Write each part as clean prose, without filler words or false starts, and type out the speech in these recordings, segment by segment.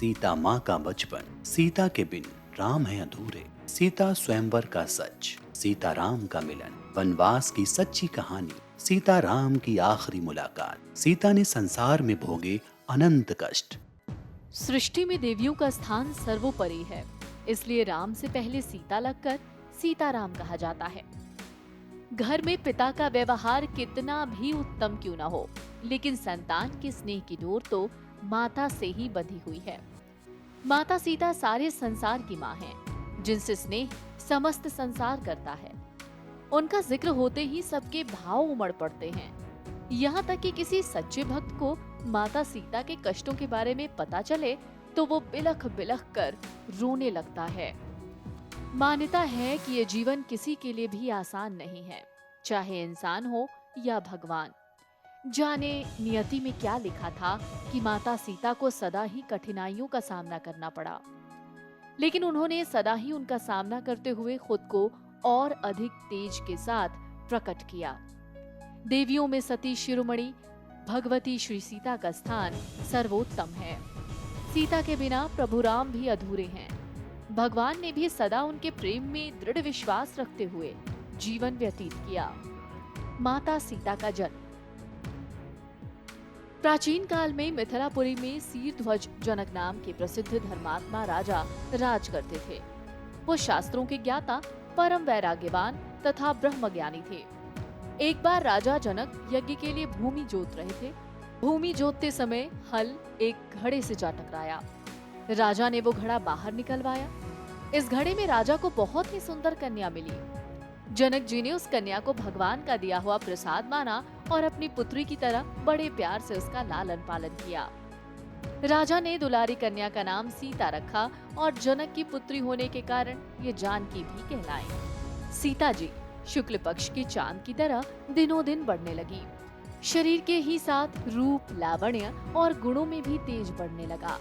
सीता माँ का बचपन, सीता के बिन राम है अधूरे, सीता स्वयंवर का सच, सीता राम का मिलन, वनवास की सच्ची कहानी, सीता राम की आखिरी मुलाकात। सीता ने संसार में भोगे अनंत कष्ट। सृष्टि में देवियों का स्थान सर्वोपरि है, इसलिए राम से पहले सीता लगकर सीताराम कहा जाता है। घर में पिता का व्यवहार कितना भी उत्तम क्यों न हो, लेकिन संतान के स्नेह की डोर तो माता से ही बंधी हुई है। माता सीता सारे संसार की माँ है, जिनसे स्नेह समस्त संसार करता है। उनका जिक्र होते ही सबके भाव उमड़ पड़ते हैं। यहाँ तक कि किसी सच्चे भक्त को माता सीता के कष्टों के बारे में पता चले तो वो बिलख बिलख कर रोने लगता है। मान्यता है कि ये जीवन किसी के लिए भी आसान नहीं है, चाहे इंसान हो या भगवान। जाने नियति में क्या लिखा था कि माता सीता को सदा ही कठिनाइयों का सामना करना पड़ा, लेकिन उन्होंने सदा ही उनका सामना करते हुए खुद को और अधिक तेज के साथ प्रकट किया। देवियों में सती शिरोमणि भगवती श्री सीता का स्थान सर्वोत्तम है। सीता के बिना प्रभु राम भी अधूरे हैं। भगवान ने भी सदा उनके प्रेम में दृढ़ विश्वास रखते हुए जीवन व्यतीत किया। माता सीता का जन्म। प्राचीन काल में मिथिलापुरी में सीरध्वज जनक नाम के प्रसिद्ध धर्मात्मा राजा राज करते थे। वो शास्त्रों के ज्ञाता, परम वैराग्यवान तथा ब्रह्मज्ञानी थे। एक बार राजा जनक यज्ञ के लिए भूमि जोत रहे थे। भूमि जोतते समय हल एक घड़े से जा टकराया। राजा ने वो घड़ा बाहर निकलवाया। इस घड़े में राजा को बहुत ही सुंदर कन्या मिली। जनक जी ने उस कन्या को भगवान का दिया हुआ प्रसाद माना और अपनी पुत्री की तरह बड़े प्यार से उसका लालन पालन किया। राजा ने दुलारी कन्या का नाम सीता रखा और जनक की पुत्री होने के कारण ये जानकी भी कहलाई। सीता जी शुक्ल पक्ष के चांद की तरह दिनों दिन बढ़ने लगी। शरीर के ही साथ रूप, लावण्य और गुणों में भी तेज बढ़ने लगा।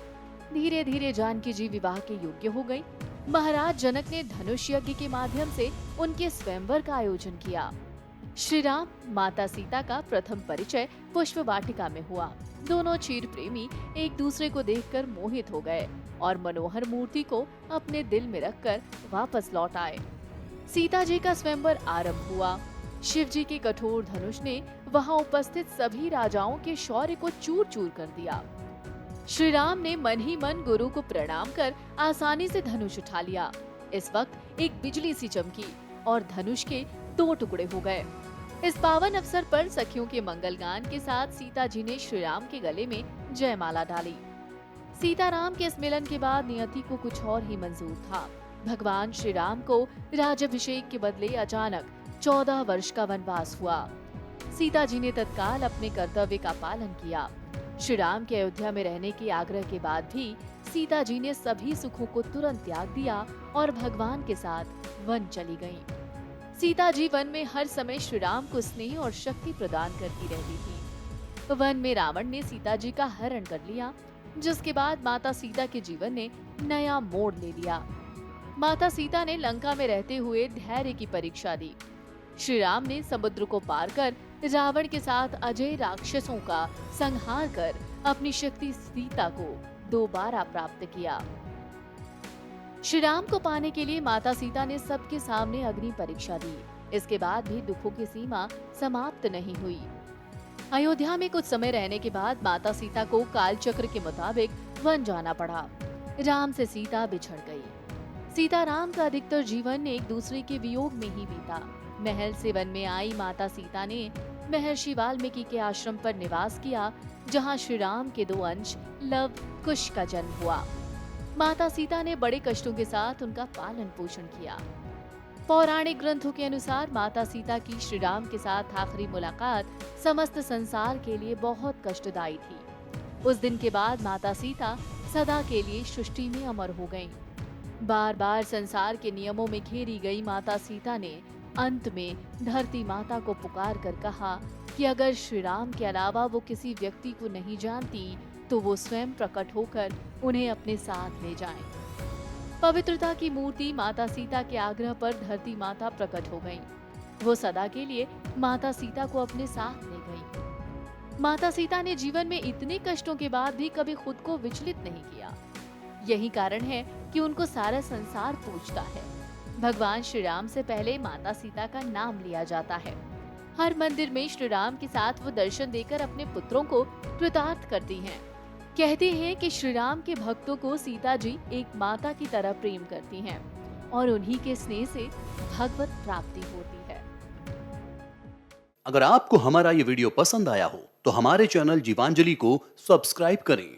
धीरे धीरे जानकी जी विवाह के योग्य हो गई। महाराज जनक ने धनुष यज्ञ के माध्यम से उनके स्वयंवर का आयोजन किया। श्री राम माता सीता का प्रथम परिचय पुष्प वाटिका में हुआ। दोनों चीर प्रेमी एक दूसरे को देखकर मोहित हो गए और मनोहर मूर्ति को अपने दिल में रखकर वापस लौट आए। सीता जी का स्वयंवर आरंभ हुआ। शिव जी के कठोर धनुष ने वहां उपस्थित सभी राजाओं के शौर्य को चूर चूर कर दिया। श्री राम ने मन ही मन गुरु को प्रणाम कर आसानी से धनुष उठा लिया। इस वक्त एक बिजली सी चमकी और धनुष के 2 टुकड़े हो गए। इस पावन अवसर पर सखियों के मंगल गान के साथ सीता जी ने श्री राम के गले में जयमाला डाली। सीताराम के इस मिलन के बाद नियति को कुछ और ही मंजूर था। भगवान श्री राम को राज्याभिषेक के बदले अचानक 14 वर्ष का वनवास हुआ। सीता जी ने तत्काल अपने कर्तव्य का पालन किया। श्री राम के अयोध्या में रहने के आग्रह के बाद भी सीता जी ने सभी सुखों को तुरंत त्याग दिया और भगवान के साथ वन चली गईं। सीता जी वन में हर समय श्री राम को स्नेह और शक्ति प्रदान करती रहती थी। वन में रावण ने सीता जी का हरण कर लिया, जिसके बाद माता सीता के जीवन ने नया मोड़ ले लिया। माता सीता ने लंका में रहते हुए धैर्य की परीक्षा दी। श्री राम ने समुद्र को पार कर रावण के साथ अजय राक्षसों का संहार कर अपनी शक्ति सीता को दोबारा प्राप्त किया। श्री राम को पाने के लिए माता सीता ने सबके सामने अग्नि परीक्षा दी। इसके बाद भी दुखों की सीमा समाप्त नहीं हुई। अयोध्या में कुछ समय रहने के बाद माता सीता को काल चक्र के मुताबिक वन जाना पड़ा। राम से सीता बिछड़ गई। सीता राम का अधिकतर जीवन एक दूसरे के वियोग में ही बीता। महल से वन में आई माता सीता ने महर्षि वाल्मीकि के आश्रम पर निवास किया, जहां श्री राम के 2 अंश लव कुश का जन्म हुआ। माता सीता ने बड़े कष्टों के साथ उनका पालन पोषण किया। पौराणिक ग्रंथों के अनुसार माता सीता की श्री राम के साथ आखिरी मुलाकात समस्त संसार के लिए बहुत कष्टदायी थी। उस दिन के बाद माता सीता सदा के लिए सृष्टि में अमर हो गईं। बार बार संसार के नियमों में घेरी गई माता सीता ने अंत में धरती माता को पुकार कर कहा कि अगर श्री राम के अलावा वो किसी व्यक्ति को नहीं जानती तो वो स्वयं प्रकट होकर उन्हें अपने साथ ले जाएं। पवित्रता की मूर्ति माता सीता के आग्रह पर धरती माता प्रकट हो गईं। वो सदा के लिए माता सीता को अपने साथ ले गईं। माता सीता ने जीवन में इतने कष्टों के बाद भी कभी खुद को विचलित नहीं किया। यही कारण है कि उनको सारा संसार पूजता है। भगवान श्री राम से पहले माता सीता का नाम लिया जाता है। हर मंदिर में श्री राम के साथ वो दर्शन देकर अपने पुत्रों को कृतार्थ करती हैं। कहते हैं कि श्री राम के भक्तों को सीता जी एक माता की तरह प्रेम करती हैं और उन्हीं के स्नेह से भगवत प्राप्ति होती है। अगर आपको हमारा ये वीडियो पसंद आया हो तो हमारे चैनल जीवांजलि को सब्सक्राइब करें